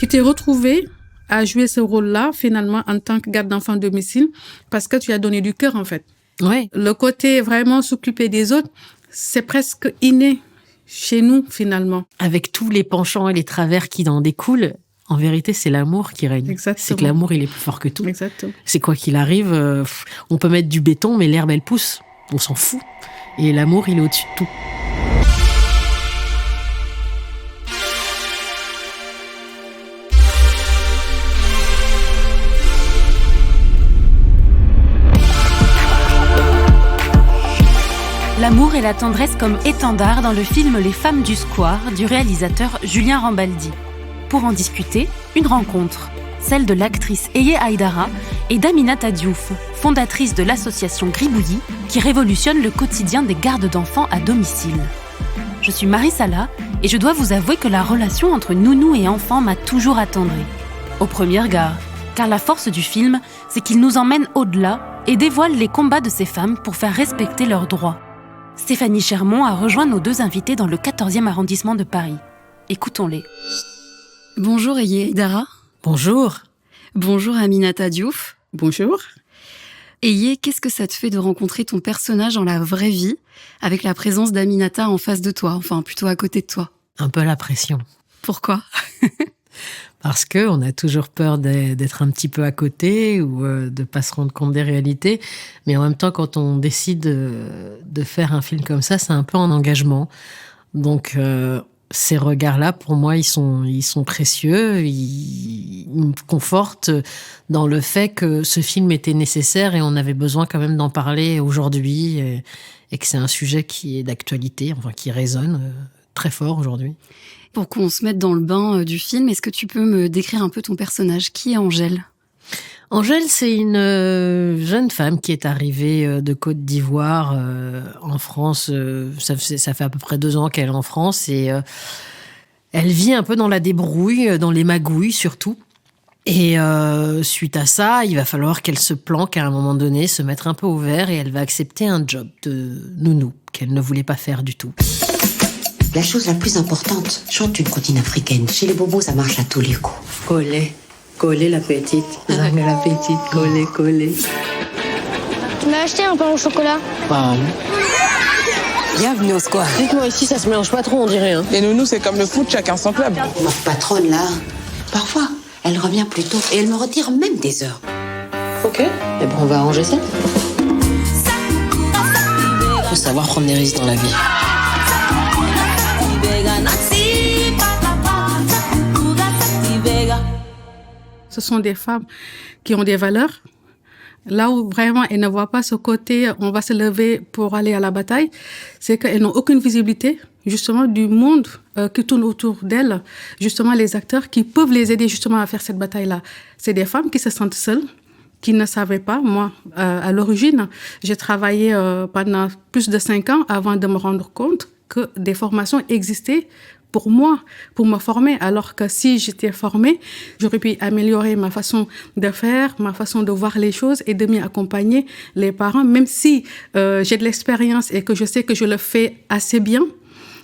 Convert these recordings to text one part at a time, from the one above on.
Tu t'es retrouvée à jouer ce rôle-là, finalement, en tant que garde d'enfant à domicile, parce que tu as donné du cœur, en fait. Ouais. Le côté vraiment s'occuper des autres, c'est presque inné chez nous, finalement. Avec tous les penchants et les travers qui en découlent, en vérité, c'est l'amour qui règne. Exactement. C'est que l'amour, il est plus fort que tout. Exactement. C'est quoi qu'il arrive, on peut mettre du béton, mais l'herbe, elle pousse. On s'en fout. Et l'amour, il est au-dessus de tout. L'amour et la tendresse comme étendard dans le film Les Femmes du Square du réalisateur Julien Rambaldi. Pour en discuter, une rencontre, celle de l'actrice Eye Aïdara et d'Aminata Diouf, fondatrice de l'association Gribouillis, qui révolutionne le quotidien des gardes d'enfants à domicile. Je suis Marie Sala et je dois vous avouer que la relation entre nounou et enfant m'a toujours attendrie. Au premier regard, car la force du film, c'est qu'il nous emmène au-delà et dévoile les combats de ces femmes pour faire respecter leurs droits. Stéphanie Chermont a rejoint nos deux invités dans le 14e arrondissement de Paris. Écoutons-les. Bonjour Eye Aïdara. Bonjour. Bonjour Aminata Diouf. Bonjour. Eye, qu'est-ce que ça te fait de rencontrer ton personnage dans la vraie vie, avec la présence d'Aminata en face de toi, enfin plutôt à côté de toi? Un peu la pression. Pourquoi? Parce qu'on a toujours peur d'être un petit peu à côté ou de pas se rendre compte des réalités. Mais en même temps, quand on décide de faire un film comme ça, c'est un peu en engagement. Donc, ces regards-là, pour moi, ils sont précieux. Ils me confortent dans le fait que ce film était nécessaire et on avait besoin quand même d'en parler aujourd'hui et que c'est un sujet qui est d'actualité, enfin qui résonne très fort aujourd'hui. Pour qu'on se mette dans le bain du film, est-ce que tu peux me décrire un peu ton personnage? Qui est Angèle? Angèle, c'est une jeune femme qui est arrivée de Côte d'Ivoire en France. Ça fait à peu près 2 ans qu'elle est en France et elle vit un peu dans la débrouille, dans les magouilles surtout. Et suite à ça, il va falloir qu'elle se planque à un moment donné, se mettre un peu au vert et elle va accepter un job de nounou qu'elle ne voulait pas faire du tout. La chose la plus importante, chante une comptine africaine. Chez les bobos, ça marche à tous les coups. Coller la petite. Jamais la petite, coller. Tu m'as acheté un pain au chocolat? Bienvenue au square. Dites-moi, ici, ça se mélange pas trop, on dirait. Hein. Les nounous, c'est comme le foot, chacun son club. Notre patronne, là, parfois, elle revient plus tôt et elle me retire même des heures. Ok. Eh ben, on va arranger ça. Faut savoir prendre des risques dans la vie. Ce sont des femmes qui ont des valeurs. Là où vraiment elles ne voient pas ce côté, on va se lever pour aller à la bataille, c'est qu'elles n'ont aucune visibilité, justement, du monde qui tourne autour d'elles, justement les acteurs qui peuvent les aider justement à faire cette bataille-là. C'est des femmes qui se sentent seules, qui ne savaient pas. Moi, à l'origine, j'ai travaillé pendant plus de 5 ans avant de me rendre compte que des formations existaient pour moi, pour me former, alors que si j'étais formée, j'aurais pu améliorer ma façon de faire, ma façon de voir les choses et de mieux accompagner les parents, même si j'ai de l'expérience et que je sais que je le fais assez bien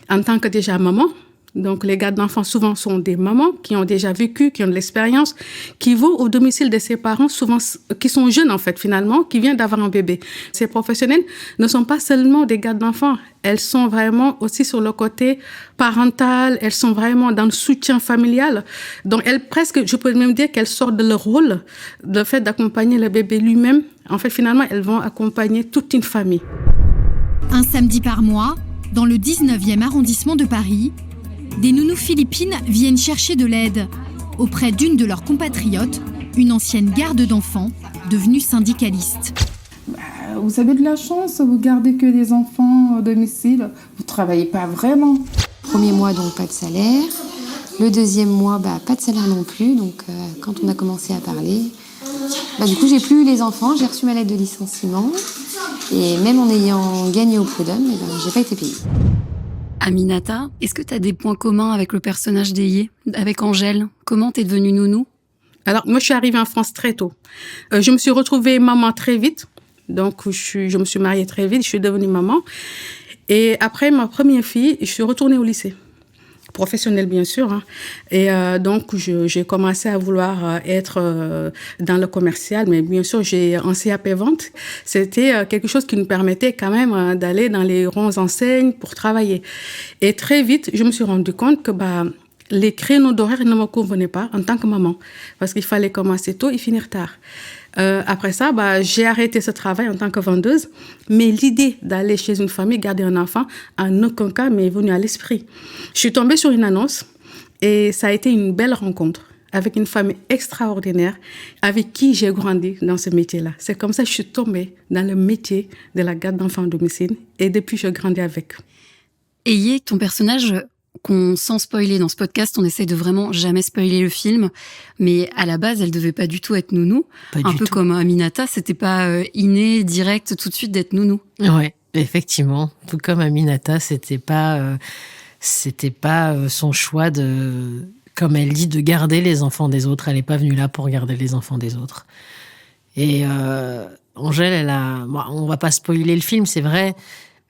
en tant que déjà maman. Donc, les gardes d'enfants, souvent, sont des mamans qui ont déjà vécu, qui ont de l'expérience, qui vont au domicile de ses parents, souvent, qui sont jeunes, en fait, finalement, qui viennent d'avoir un bébé. Ces professionnels ne sont pas seulement des gardes d'enfants. Elles sont vraiment aussi sur le côté parental. Elles sont vraiment dans le soutien familial. Donc, elles, presque, je peux même dire qu'elles sortent de leur rôle, le fait d'accompagner le bébé lui-même. En fait, finalement, elles vont accompagner toute une famille. Un samedi par mois, dans le 19e arrondissement de Paris, des nounous philippines viennent chercher de l'aide auprès d'une de leurs compatriotes, une ancienne garde d'enfants devenue syndicaliste. Vous avez de la chance, vous gardez que des enfants à domicile, vous travaillez pas vraiment. Premier mois, donc pas de salaire. Le deuxième mois, pas de salaire non plus. Donc quand on a commencé à parler, du coup j'ai plus eu les enfants, j'ai reçu ma lettre de licenciement. Et même en ayant gagné au prud'homme, j'ai pas été payée. Aminata, est-ce que tu as des points communs avec le personnage d'Eye, avec Angèle? Comment t'es devenue nounou? Alors, moi, je suis arrivée en France très tôt. Je me suis retrouvée maman très vite. Donc, je me suis mariée très vite, je suis devenue maman. Et après ma première fille, je suis retournée au lycée professionnelle, bien sûr. Hein. Et donc, j'ai commencé à vouloir être dans le commercial, mais bien sûr, j'ai un CAP vente. C'était quelque chose qui nous permettait quand même d'aller dans les grandes enseignes pour travailler. Et très vite, je me suis rendu compte que les créneaux d'horaire ne me convenaient pas en tant que maman, parce qu'il fallait commencer tôt et finir tard. Après ça, j'ai arrêté ce travail en tant que vendeuse, mais l'idée d'aller chez une famille garder un enfant, en aucun cas m'est venue à l'esprit. Je suis tombée sur une annonce et ça a été une belle rencontre avec une famille extraordinaire avec qui j'ai grandi dans ce métier-là. C'est comme ça que je suis tombée dans le métier de la garde d'enfants à domicile et depuis, je grandis avec. Ayez, ton personnage... qu'on, sans spoiler dans ce podcast, on essaie de vraiment jamais spoiler le film, mais à la base, elle devait pas du tout être nounou. Un peu comme Aminata, c'était pas inné, direct, tout de suite d'être nounou. Ouais, effectivement. Tout comme Aminata, c'était pas son choix de, comme elle dit, de garder les enfants des autres. Elle est pas venue là pour garder les enfants des autres. Et Angèle, on va pas spoiler le film, c'est vrai.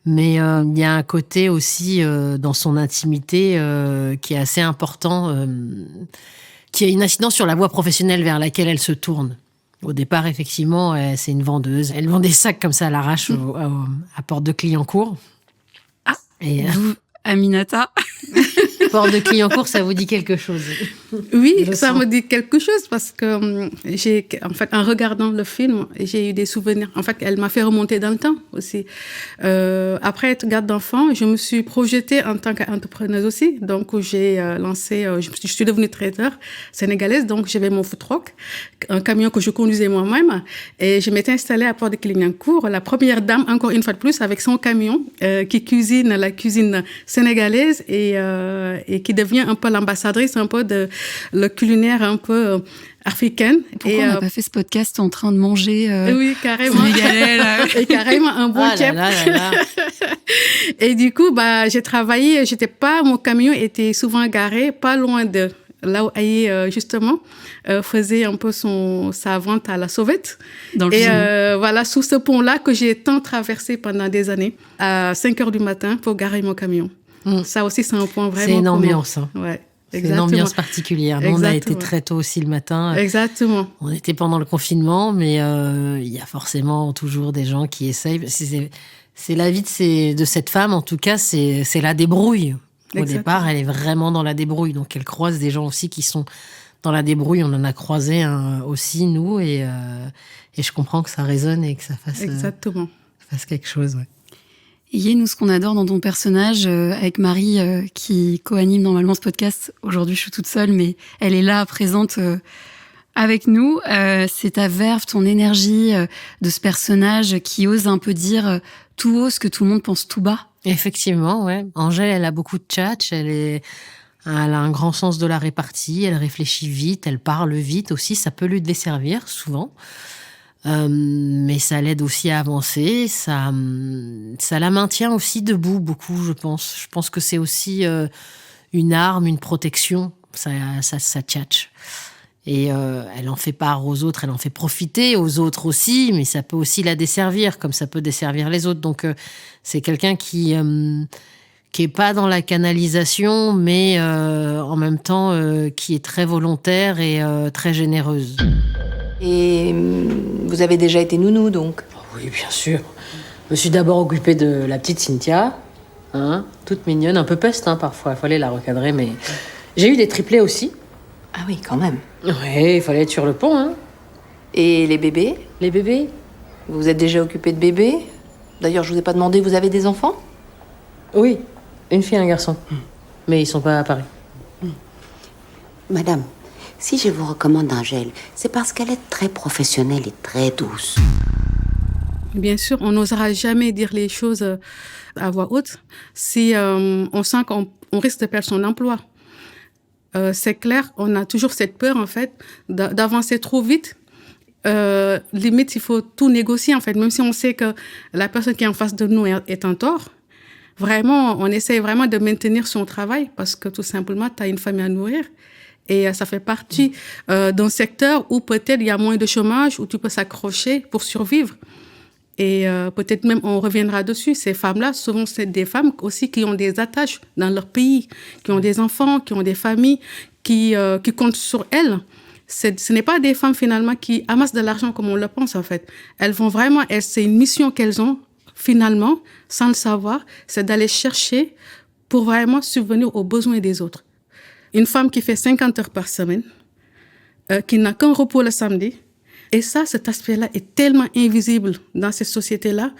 Mais il y a un côté aussi dans son intimité qui est assez important, qui a une incidence sur la voie professionnelle vers laquelle elle se tourne. Au départ, effectivement, c'est une vendeuse. Elle vend des sacs comme ça à l'arrache à Porte de Clignancourt. Ah, et Aminata. Porte de Clignancourt, ça vous dit quelque chose? Oui, ça me dit quelque chose parce que en regardant le film, j'ai eu des souvenirs. En fait, elle m'a fait remonter dans le temps aussi. Après être garde d'enfants, je me suis projetée en tant qu'entrepreneuse aussi. Donc, j'ai lancé, je suis devenue traiteur sénégalaise. Donc, j'avais mon food truck, un camion que je conduisais moi-même. Et je m'étais installée à Porte de Clignancourt, la première dame, encore une fois de plus, avec son camion, qui cuisine la cuisine sénégalaise et qui devient un peu l'ambassadrice un peu de le culinaire un peu africaine. Pourquoi on n'a pas fait ce podcast en train de manger oui, carrément. Sénégalais, là. Et carrément un bon chef. Et du coup, j'ai travaillé, mon camion était souvent garé pas loin de là où Aïe, justement, faisait un peu sa vente à la sauvette. Voilà, sous ce pont-là que j'ai tant traversé pendant des années, à 5h du matin pour garer mon camion. Ça aussi, c'est un point vraiment... C'est une ambiance. Hein. Ouais. C'est une ambiance particulière. Nous, on a été très tôt aussi le matin. Exactement. On était pendant le confinement, mais il y a forcément toujours des gens qui essayent. C'est la vie de cette femme, en tout cas, c'est la débrouille. Au départ, elle est vraiment dans la débrouille. Donc, elle croise des gens aussi qui sont dans la débrouille. On en a croisé aussi, nous, et je comprends que ça résonne et que ça fasse quelque chose. Ouais. Et nous, ce qu'on adore dans ton personnage, avec Marie, qui co-anime normalement ce podcast, aujourd'hui je suis toute seule, mais elle est là, présente avec nous, c'est ta verve, ton énergie de ce personnage qui ose un peu dire tout haut ce que tout le monde pense tout bas. Effectivement, ouais. Angèle, elle a beaucoup de tchatch, elle a un grand sens de la répartie, elle réfléchit vite, elle parle vite aussi, ça peut lui desservir souvent. Mais ça l'aide aussi à avancer, ça la maintient aussi debout beaucoup, je pense. Je pense que c'est aussi une arme, une protection, ça tchatche. Et elle en fait part aux autres, elle en fait profiter aux autres aussi, mais ça peut aussi la desservir, comme ça peut desservir les autres. Donc c'est quelqu'un qui est pas dans la canalisation, mais en même temps qui est très volontaire et très généreuse. Et vous avez déjà été nounou, donc? Oui, bien sûr. Je me suis d'abord occupée de la petite Cynthia, toute mignonne, un peu peste parfois, il fallait la recadrer, mais j'ai eu des triplés aussi. Ah oui, quand même. Oui, il fallait être sur le pont. Et les bébés? Les bébés? Vous vous êtes déjà occupée de bébés? D'ailleurs, je vous ai pas demandé, vous avez des enfants? Oui, une fille et un garçon. Mais ils sont pas à Paris. Madame, si je vous recommande Angèle, c'est parce qu'elle est très professionnelle et très douce. Bien sûr, on n'osera jamais dire les choses à voix haute si on sent qu'on risque de perdre son emploi. C'est clair, on a toujours cette peur, en fait, d'avancer trop vite. Limite, il faut tout négocier, en fait, même si on sait que la personne qui est en face de nous est en tort. Vraiment, on essaie vraiment de maintenir son travail parce que tout simplement, tu as une famille à nourrir. Et ça fait partie d'un secteur où peut-être il y a moins de chômage, où tu peux s'accrocher pour survivre. Et peut-être même on reviendra dessus. Ces femmes-là, souvent, c'est des femmes aussi qui ont des attaches dans leur pays, qui ont des enfants, qui ont des familles, qui comptent sur elles. Ce n'est pas des femmes, finalement, qui amassent de l'argent comme on le pense, en fait. Elles vont vraiment... c'est une mission qu'elles ont, finalement, sans le savoir, c'est d'aller chercher pour vraiment subvenir aux besoins des autres. Une femme qui fait 50 heures par semaine, qui n'a qu'un repos le samedi. Et ça, cet aspect-là est tellement invisible dans ces sociétés-là,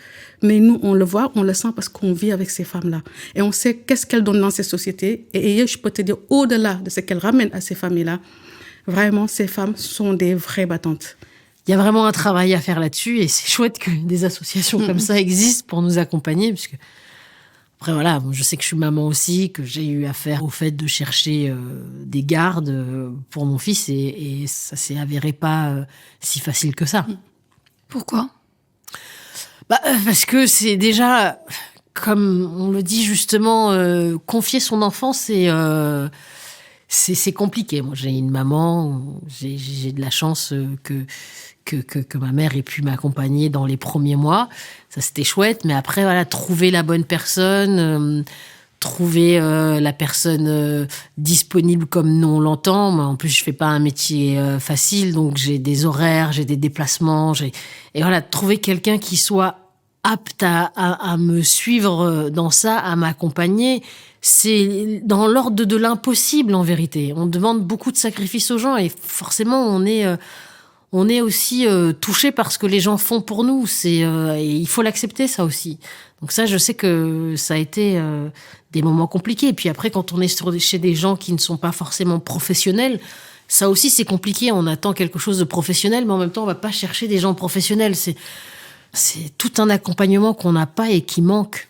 mais nous, on le voit, on le sent parce qu'on vit avec ces femmes-là. Et on sait qu'est-ce qu'elles donnent dans ces sociétés. Et je peux te dire, au-delà de ce qu'elles ramènent à ces familles-là, vraiment, ces femmes sont des vraies battantes. Il y a vraiment un travail à faire là-dessus et c'est chouette que des associations comme ça existent pour nous accompagner, puisque après, voilà, je sais que je suis maman aussi, que j'ai eu affaire au fait de chercher des gardes pour mon fils et ça s'est avéré pas si facile que ça. Pourquoi ? Parce que c'est déjà, comme on le dit justement, confier son enfant, c'est compliqué. Moi, j'ai une maman, j'ai de la chance que ma mère ait pu m'accompagner dans les premiers mois. Ça, c'était chouette. Mais après, voilà, trouver la bonne personne, trouver la personne disponible comme nous on l'entend. Moi, en plus, je fais pas un métier facile, donc j'ai des horaires, j'ai des déplacements. Et voilà, trouver quelqu'un qui soit apte à me suivre dans ça, à m'accompagner, c'est dans l'ordre de l'impossible, en vérité. On demande beaucoup de sacrifices aux gens et forcément, on est aussi touché par ce que les gens font pour nous. Et il faut l'accepter, ça aussi. Donc ça, je sais que ça a été des moments compliqués. Et puis après, quand on est chez des gens qui ne sont pas forcément professionnels, ça aussi, c'est compliqué. On attend quelque chose de professionnel, mais en même temps, on va pas chercher des gens professionnels. C'est tout un accompagnement qu'on n'a pas et qui manque.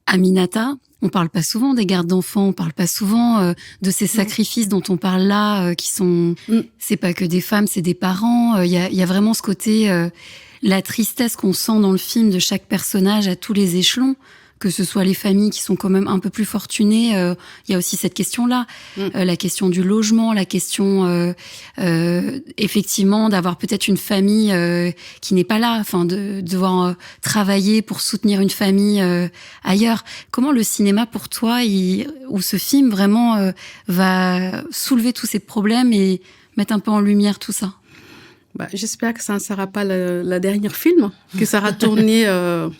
Aminata, on parle pas souvent des gardes d'enfants, on parle pas souvent de ces sacrifices dont on parle là, qui sont... C'est pas que des femmes, c'est des parents. Il y a vraiment ce côté, la tristesse qu'on sent dans le film de chaque personnage à tous les échelons, que ce soit les familles qui sont quand même un peu plus fortunées. Il y a aussi cette question-là, la question du logement, la question effectivement d'avoir peut-être une famille qui n'est pas là, enfin de devoir travailler pour soutenir une famille ailleurs. Comment le cinéma pour toi, ou ce film vraiment va soulever tous ces problèmes et mettre un peu en lumière tout ça? J'espère que ça ne sera pas le dernier film qui sera tourné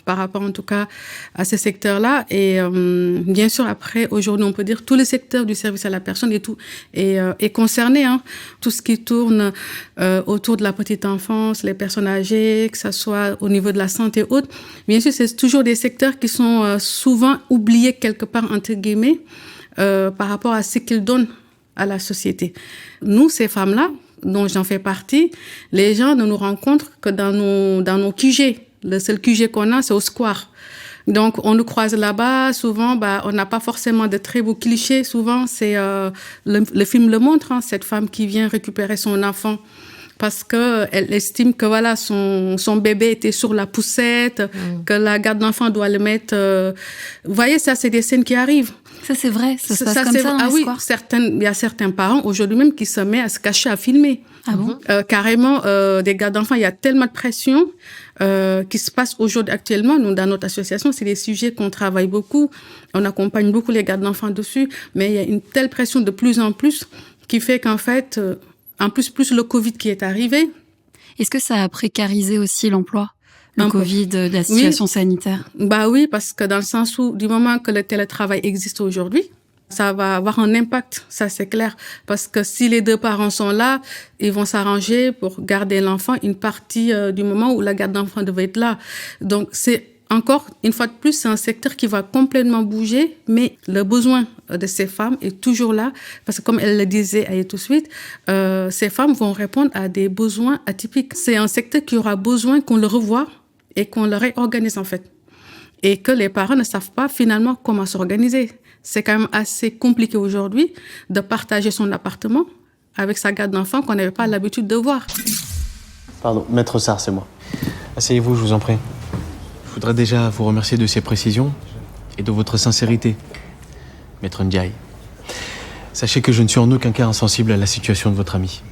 par rapport en tout cas à ce secteur-là. Et bien sûr, après, aujourd'hui, on peut dire tous les secteurs du service à la personne et tout est concerné. Hein. Tout ce qui tourne autour de la petite enfance, les personnes âgées, que ce soit au niveau de la santé et autres. Bien sûr, c'est toujours des secteurs qui sont souvent oubliés quelque part, entre guillemets, par rapport à ce qu'ils donnent à la société. Nous, ces femmes-là, dont j'en fais partie, les gens ne nous rencontrent que dans nos QG. Le seul QG qu'on a, c'est au square. Donc, on nous croise là-bas. Souvent, on n'a pas forcément de très beaux clichés. Souvent, c'est le film le montre, hein, cette femme qui vient récupérer son enfant parce qu'elle estime que voilà, son bébé était sur la poussette, que la garde d'enfant doit le mettre... Vous voyez, ça, c'est des scènes qui arrivent. Ça, c'est vrai, ça se passe comme ça dans les squares. Il y a certains parents aujourd'hui même qui se mettent à se cacher, à filmer. Ah bon? Carrément, des gardes d'enfants, il y a tellement de pression qui se passe aujourd'hui actuellement. Nous, dans notre association, c'est des sujets qu'on travaille beaucoup. On accompagne beaucoup les gardes d'enfants dessus, mais il y a une telle pression de plus en plus qui fait qu'en fait, en plus le Covid qui est arrivé. Est-ce que ça a précarisé aussi l'emploi? Le Covid, la situation sanitaire? Oui, parce que dans le sens où, du moment que le télétravail existe aujourd'hui, ça va avoir un impact, ça c'est clair. Parce que si les deux parents sont là, ils vont s'arranger pour garder l'enfant une partie du moment où la garde d'enfant devait être là. Donc c'est encore, une fois de plus, c'est un secteur qui va complètement bouger, mais le besoin de ces femmes est toujours là. Parce que comme elle le disait tout de suite, ces femmes vont répondre à des besoins atypiques. C'est un secteur qui aura besoin qu'on le revoie et qu'on le réorganise en fait. Et que les parents ne savent pas finalement comment s'organiser. C'est quand même assez compliqué aujourd'hui de partager son appartement avec sa garde d'enfant qu'on n'avait pas l'habitude de voir. Pardon, Maître Sarr, c'est moi. Asseyez-vous, je vous en prie. Je voudrais déjà vous remercier de ces précisions et de votre sincérité, Maître Ndiaye. Sachez que je ne suis en aucun cas insensible à la situation de votre ami.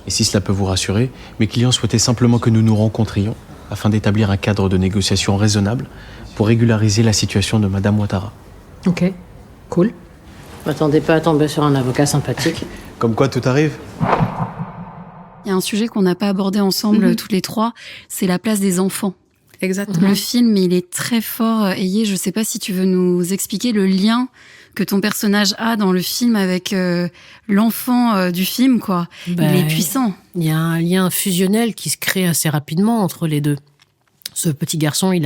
Et si cela peut vous rassurer, mes clients souhaitaient simplement que nous nous rencontrions afin d'établir un cadre de négociation raisonnable pour régulariser la situation de Madame Ouattara. Ok, cool. M'attendez pas à tomber sur un avocat sympathique. Comme quoi tout arrive. Il y a un sujet qu'on n'a pas abordé ensemble tous les trois, c'est la place des enfants. Exactement. Le film, il est très fort. Aye, je sais pas si tu veux nous expliquer le lien que ton personnage a dans le film avec l'enfant du film, quoi. Il est puissant. Il y a un lien fusionnel qui se crée assez rapidement entre les deux. Ce petit garçon, il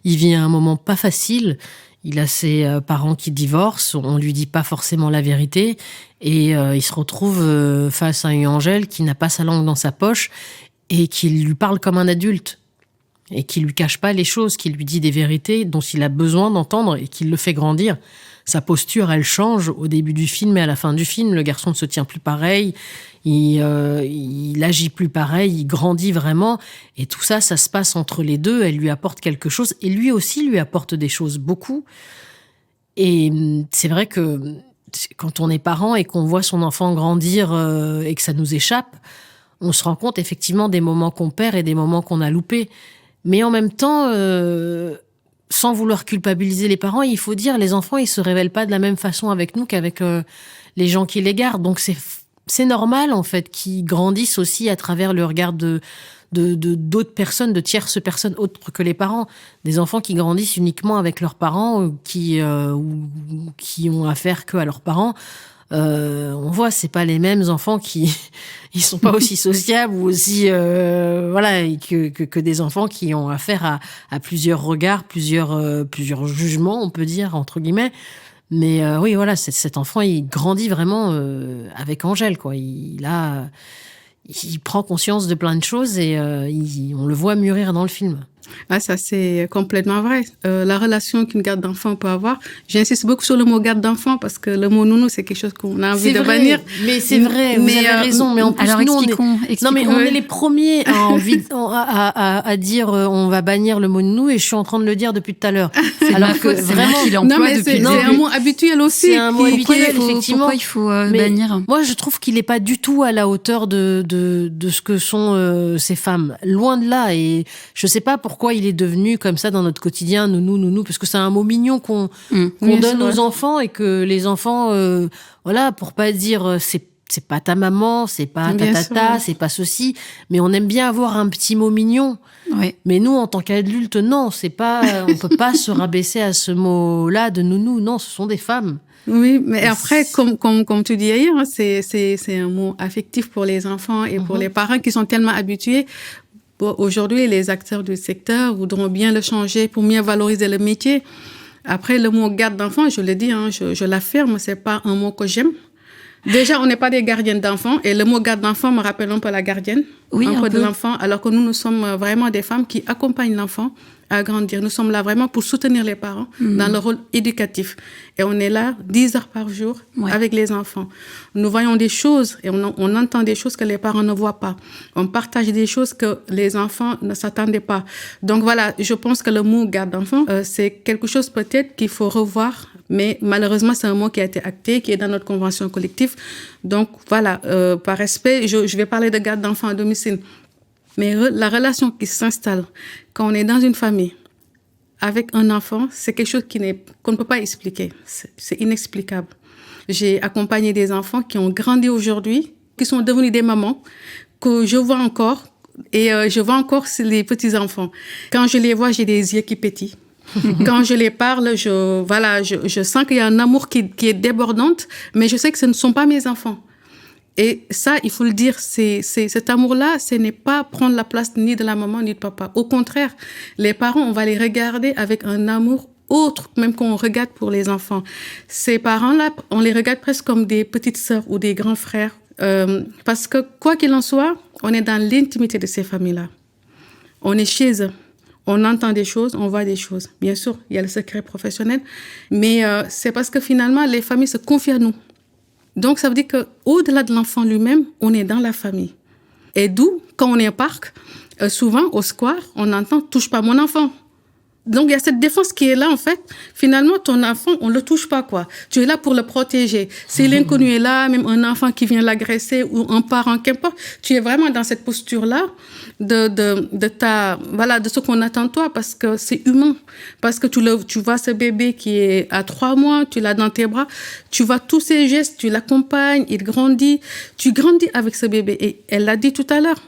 vit un moment pas facile. Il a ses parents qui divorcent, on lui dit pas forcément la vérité, et il se retrouve face à une Angèle qui n'a pas sa langue dans sa poche et qui lui parle comme un adulte. Et qui lui cache pas les choses, qui lui dit des vérités dont il a besoin d'entendre et qui le fait grandir. Sa posture, elle change au début du film et à la fin du film. Le garçon ne se tient plus pareil, il agit plus pareil, il grandit vraiment. Et tout ça, ça se passe entre les deux. Elle lui apporte quelque chose et lui aussi lui apporte des choses, beaucoup. Et c'est vrai que quand on est parent et qu'on voit son enfant grandir et que ça nous échappe, on se rend compte effectivement des moments qu'on perd et des moments qu'on a loupés. Mais en même temps, sans vouloir culpabiliser les parents, il faut dire, les enfants, ils se révèlent pas de la même façon avec nous qu'avec les gens qui les gardent. Donc c'est normal, en fait, qu'ils grandissent aussi à travers le regard de d'autres personnes, de tierces personnes autres que les parents. Des enfants qui grandissent uniquement avec leurs parents, qui ont affaire qu'à leurs parents. On voit, c'est pas les mêmes enfants ils sont pas aussi sociables ou aussi que des enfants qui ont affaire à plusieurs regards, plusieurs jugements, on peut dire, entre guillemets. Mais oui, voilà, cet enfant, il grandit vraiment avec Angèle, quoi. Il prend conscience de plein de choses et on le voit mûrir dans le film. Ah, ça, c'est complètement vrai. La relation qu'une garde d'enfant peut avoir, j'insiste beaucoup sur le mot garde d'enfant parce que le mot nounou, c'est quelque chose qu'on a envie de bannir. Mais c'est vrai, vous avez raison. Mais en plus, alors expliquons. Non, mais on est les premiers à dire on va bannir le mot nounou et je suis en train de le dire depuis tout à l'heure. Alors que vraiment, il emploie depuis c'est un mot habituel aussi. C'est un mot habituel, effectivement. Pourquoi il faut bannir? Moi, je trouve qu'il n'est pas du tout à la hauteur de ce que sont ces femmes. Loin de là. Et je sais pas pourquoi il est devenu comme ça dans notre quotidien, nounou, parce que c'est un mot mignon qu'on donne aux enfants et que les enfants, pour pas dire c'est pas ta maman, c'est pas ta tata, c'est pas ceci, mais on aime bien avoir un petit mot mignon. Ouais. Mais nous, en tant qu'adultes, non, c'est pas, on peut pas se rabaisser à ce mot-là de nounou. Non, ce sont des femmes. Oui, mais après, comme tu dis ailleurs, hein, c'est un mot affectif pour les enfants et pour les parents qui sont tellement habitués. Aujourd'hui, les acteurs du secteur voudront bien le changer pour mieux valoriser le métier. Après, le mot garde d'enfant, je le dis, hein, je l'affirme, c'est pas un mot que j'aime. Déjà, on n'est pas des gardiennes d'enfants et le mot garde d'enfant me rappelle un peu la gardienne, un peu de l'enfant, alors que nous sommes vraiment des femmes qui accompagnent l'enfant à grandir. Nous sommes là vraiment pour soutenir les parents dans leur rôle éducatif. Et on est là 10 heures par jour avec les enfants. Nous voyons des choses et on entend des choses que les parents ne voient pas. On partage des choses que les enfants ne s'attendaient pas. Donc voilà, je pense que le mot garde d'enfant, c'est quelque chose peut-être qu'il faut revoir. Mais malheureusement, c'est un mot qui a été acté, qui est dans notre convention collective. Donc voilà, par respect, je vais parler de garde d'enfants à domicile. Mais la relation qui s'installe quand on est dans une famille avec un enfant, c'est quelque chose qu'on ne peut pas expliquer. C'est inexplicable. J'ai accompagné des enfants qui ont grandi aujourd'hui, qui sont devenus des mamans, que je vois encore. Et je vois encore les petits-enfants. Quand je les vois, j'ai des yeux qui pétillent. Quand je les parle, je sens qu'il y a un amour qui est débordant, mais je sais que ce ne sont pas mes enfants. Et ça, il faut le dire, cet amour-là, ce n'est pas prendre la place ni de la maman ni de papa. Au contraire, les parents, on va les regarder avec un amour autre, même qu'on regarde pour les enfants. Ces parents-là, on les regarde presque comme des petites sœurs ou des grands frères. Parce que, quoi qu'il en soit, on est dans l'intimité de ces familles-là. On est chez eux. On entend des choses, on voit des choses. Bien sûr, il y a le secret professionnel, mais c'est parce que finalement, les familles se confient à nous. Donc, ça veut dire qu'au-delà de l'enfant lui-même, on est dans la famille. Et d'où, quand on est au parc, souvent, au square, on entend « touche pas mon enfant ». Donc, il y a cette défense qui est là, en fait. Finalement, ton enfant, on ne le touche pas, quoi. Tu es là pour le protéger. Si l'inconnu est là, même un enfant qui vient l'agresser ou un parent, qu'importe, tu es vraiment dans cette posture-là de ce qu'on attend de toi, parce que c'est humain. Parce que tu vois ce bébé qui est à 3 mois, tu l'as dans tes bras, tu vois tous ses gestes, tu l'accompagnes, il grandit. Tu grandis avec ce bébé. Et elle l'a dit tout à l'heure.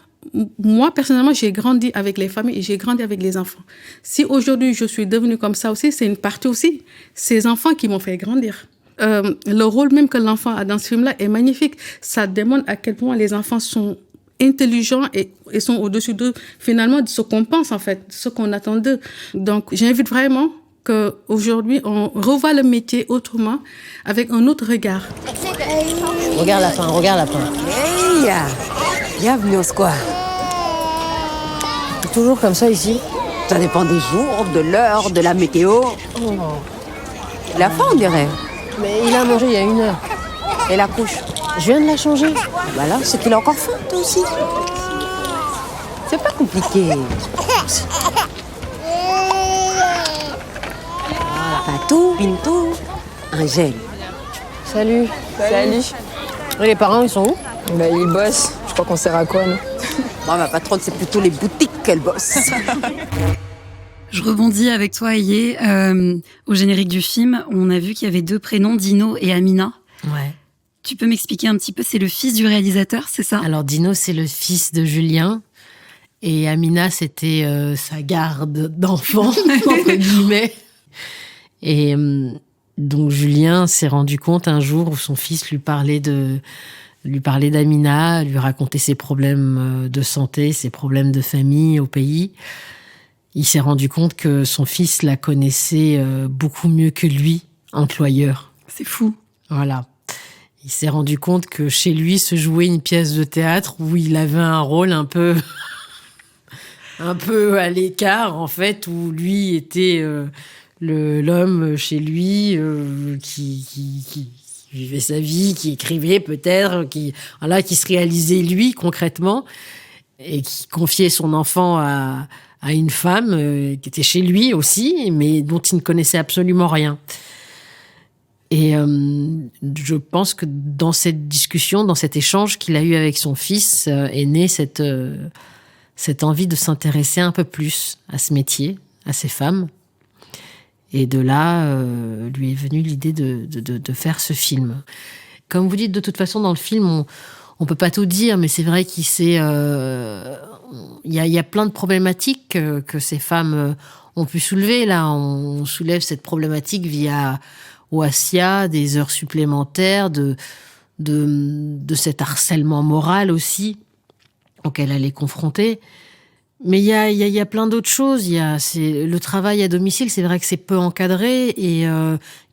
Moi, personnellement, j'ai grandi avec les familles et j'ai grandi avec les enfants. Si aujourd'hui, je suis devenue comme ça aussi, c'est une partie aussi. Ces enfants qui m'ont fait grandir. Le rôle même que l'enfant a dans ce film-là est magnifique. Ça démontre à quel point les enfants sont intelligents et sont au-dessus d'eux, finalement, de ce qu'on pense, en fait, de ce qu'on attend d'eux. Donc, j'invite vraiment qu'aujourd'hui, on revoie le métier autrement, avec un autre regard. Regarde la fin. Hey, bienvenue au square. C'est toujours comme ça ici? Ça dépend des jours, de l'heure, de la météo. Oh. La faim, on dirait. Mais il a mangé il y a 1 heure. Et la couche? Je viens de la changer. Voilà, c'est qu'il a encore faim, toi aussi. C'est pas compliqué. Fatou, Bintou, Angèle. Salut. Et les parents, ils sont où? Ils bossent. Je crois qu'on sert à quoi, nous? Moi, ma patronne, c'est plutôt les boutiques qu'elle bosse. Je rebondis avec toi, Yé. Au générique du film, on a vu qu'il y avait 2 prénoms, Dino et Amina. Ouais. Tu peux m'expliquer un petit peu, c'est le fils du réalisateur, c'est ça? Alors, Dino, c'est le fils de Julien. Et Amina, c'était sa garde d'enfant, entre guillemets. Et donc, Julien s'est rendu compte un jour où son fils lui parlait d'Amina, lui racontait ses problèmes de santé, ses problèmes de famille au pays. Il s'est rendu compte que son fils la connaissait beaucoup mieux que lui, employeur. C'est fou. Voilà. Il s'est rendu compte que chez lui se jouait une pièce de théâtre où il avait un rôle un peu à l'écart, en fait, où lui était l'homme chez lui qui vivait sa vie, qui écrivait peut-être, qui se réalisait lui concrètement et qui confiait son enfant à une femme qui était chez lui aussi, mais dont il ne connaissait absolument rien. Et je pense que dans cette discussion, dans cet échange qu'il a eu avec son fils, est née cette envie de s'intéresser un peu plus à ce métier, à ces femmes. Et de là, lui est venue l'idée de faire ce film. Comme vous dites, de toute façon, dans le film, on peut pas tout dire, mais c'est vrai qu'il y a plein de problématiques que ces femmes ont pu soulever. Là, on soulève cette problématique via Ouassia, des heures supplémentaires, de cet harcèlement moral aussi auquel elle est confrontée. Mais il y a plein d'autres choses. C'est le travail à domicile, c'est vrai que c'est peu encadré et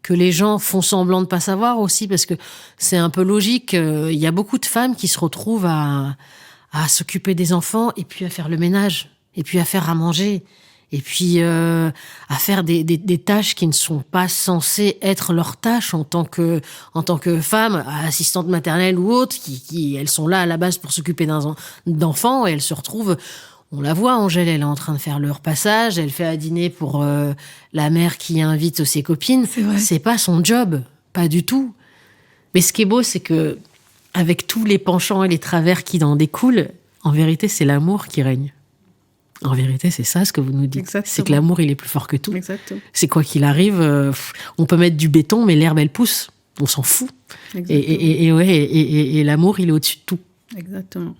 que les gens font semblant de pas savoir aussi, parce que c'est un peu logique. Il y a beaucoup de femmes qui se retrouvent à s'occuper des enfants et puis à faire le ménage et puis à faire à manger et puis à faire des tâches qui ne sont pas censées être leurs tâches en tant que femme, assistante maternelle ou autre, qui elles sont là à la base pour s'occuper d'enfants, et elles se retrouvent. On la voit, Angèle, elle est en train de faire le repassage, elle fait à dîner pour la mère qui invite ses copines. C'est vrai. C'est pas son job, pas du tout. Mais ce qui est beau, c'est que avec tous les penchants et les travers qui en découlent, en vérité, c'est l'amour qui règne. En vérité, c'est ça ce que vous nous dites. Exactement. C'est que l'amour, il est plus fort que tout. Exactement. C'est quoi qu'il arrive, on peut mettre du béton, mais l'herbe, elle pousse. On s'en fout. Et l'amour, il est au-dessus de tout. Exactement.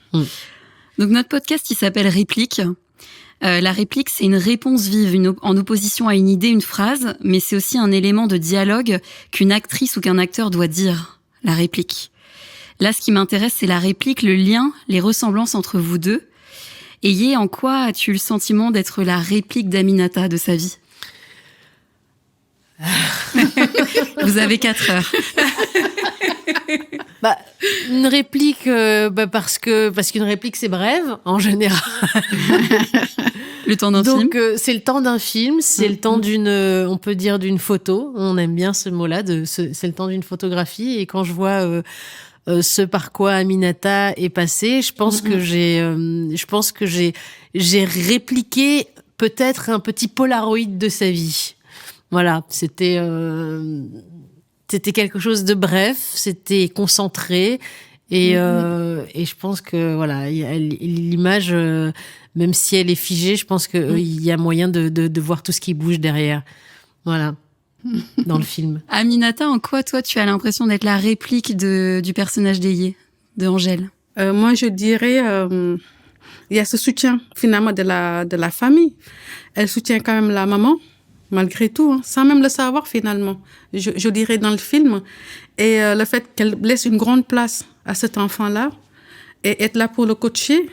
Donc notre podcast, il s'appelle Réplique. La réplique, c'est une réponse vive, en opposition à une idée, une phrase, mais c'est aussi un élément de dialogue qu'une actrice ou qu'un acteur doit dire, la réplique. Là, ce qui m'intéresse, c'est la réplique, le lien, les ressemblances entre vous deux. Et Yé, en quoi as-tu le sentiment d'être la réplique d'Aminata de sa vie? Vous avez 4 heures. Une réplique, parce qu'une réplique, c'est brève, en général. Le temps d'un film. Donc, c'est le temps d'un film, c'est le temps on peut dire d'une photo. On aime bien ce mot-là, c'est le temps d'une photographie. Et quand je vois ce par quoi Aminata est passée, je pense que j'ai répliqué peut-être un petit Polaroid de sa vie. Voilà, c'était quelque chose de bref, c'était concentré. Et je pense que voilà, l'image, même si elle est figée, je pense qu'il y a moyen de voir tout ce qui bouge derrière. Voilà. Dans le film. Aminata, en quoi, toi, tu as l'impression d'être la réplique du personnage d'Eye, de Angèle? Moi, je dirais, il y a ce soutien, finalement, de la famille. Elle soutient quand même la maman, malgré tout, hein, sans même le savoir, finalement. Je dirais dans le film. Et le fait qu'elle laisse une grande place à cet enfant-là et être là pour le coacher,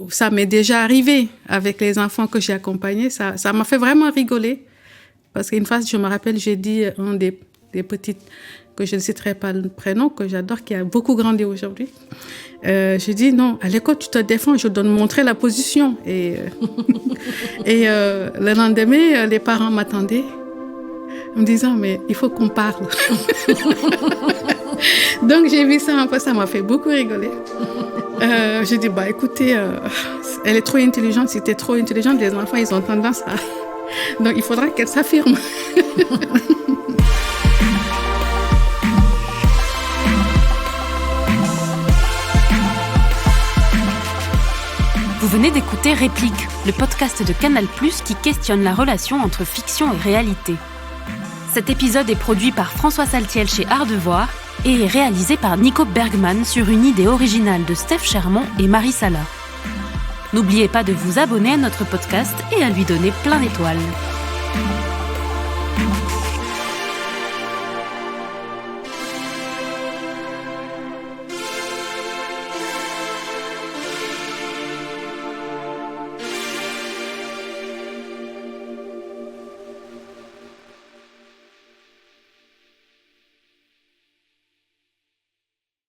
ça m'est déjà arrivé avec les enfants que j'ai accompagnés. Ça m'a fait vraiment rigoler. Parce qu'une fois, je me rappelle, j'ai dit à un des petites, que je ne citerai pas le prénom, que j'adore, qui a beaucoup grandi aujourd'hui. J'ai dit, non, à l'école, tu te défends, je dois te montrer la position. Et le lendemain, les parents m'attendaient, en me disant, mais il faut qu'on parle. Donc, j'ai vu ça un peu, ça m'a fait beaucoup rigoler. J'ai dit, écoutez, elle est trop intelligente. Si tu es trop intelligente, les enfants, ils ont tendance à... Donc, il faudra qu'elle s'affirme. Vous venez d'écouter Réplique, le podcast de Canal+, qui questionne la relation entre fiction et réalité. Cet épisode est produit par François Saltiel chez Art Devoir et est réalisé par Nico Bergman sur une idée originale de Steph Chermont et Marie Sala. N'oubliez pas de vous abonner à notre podcast et à lui donner plein d'étoiles.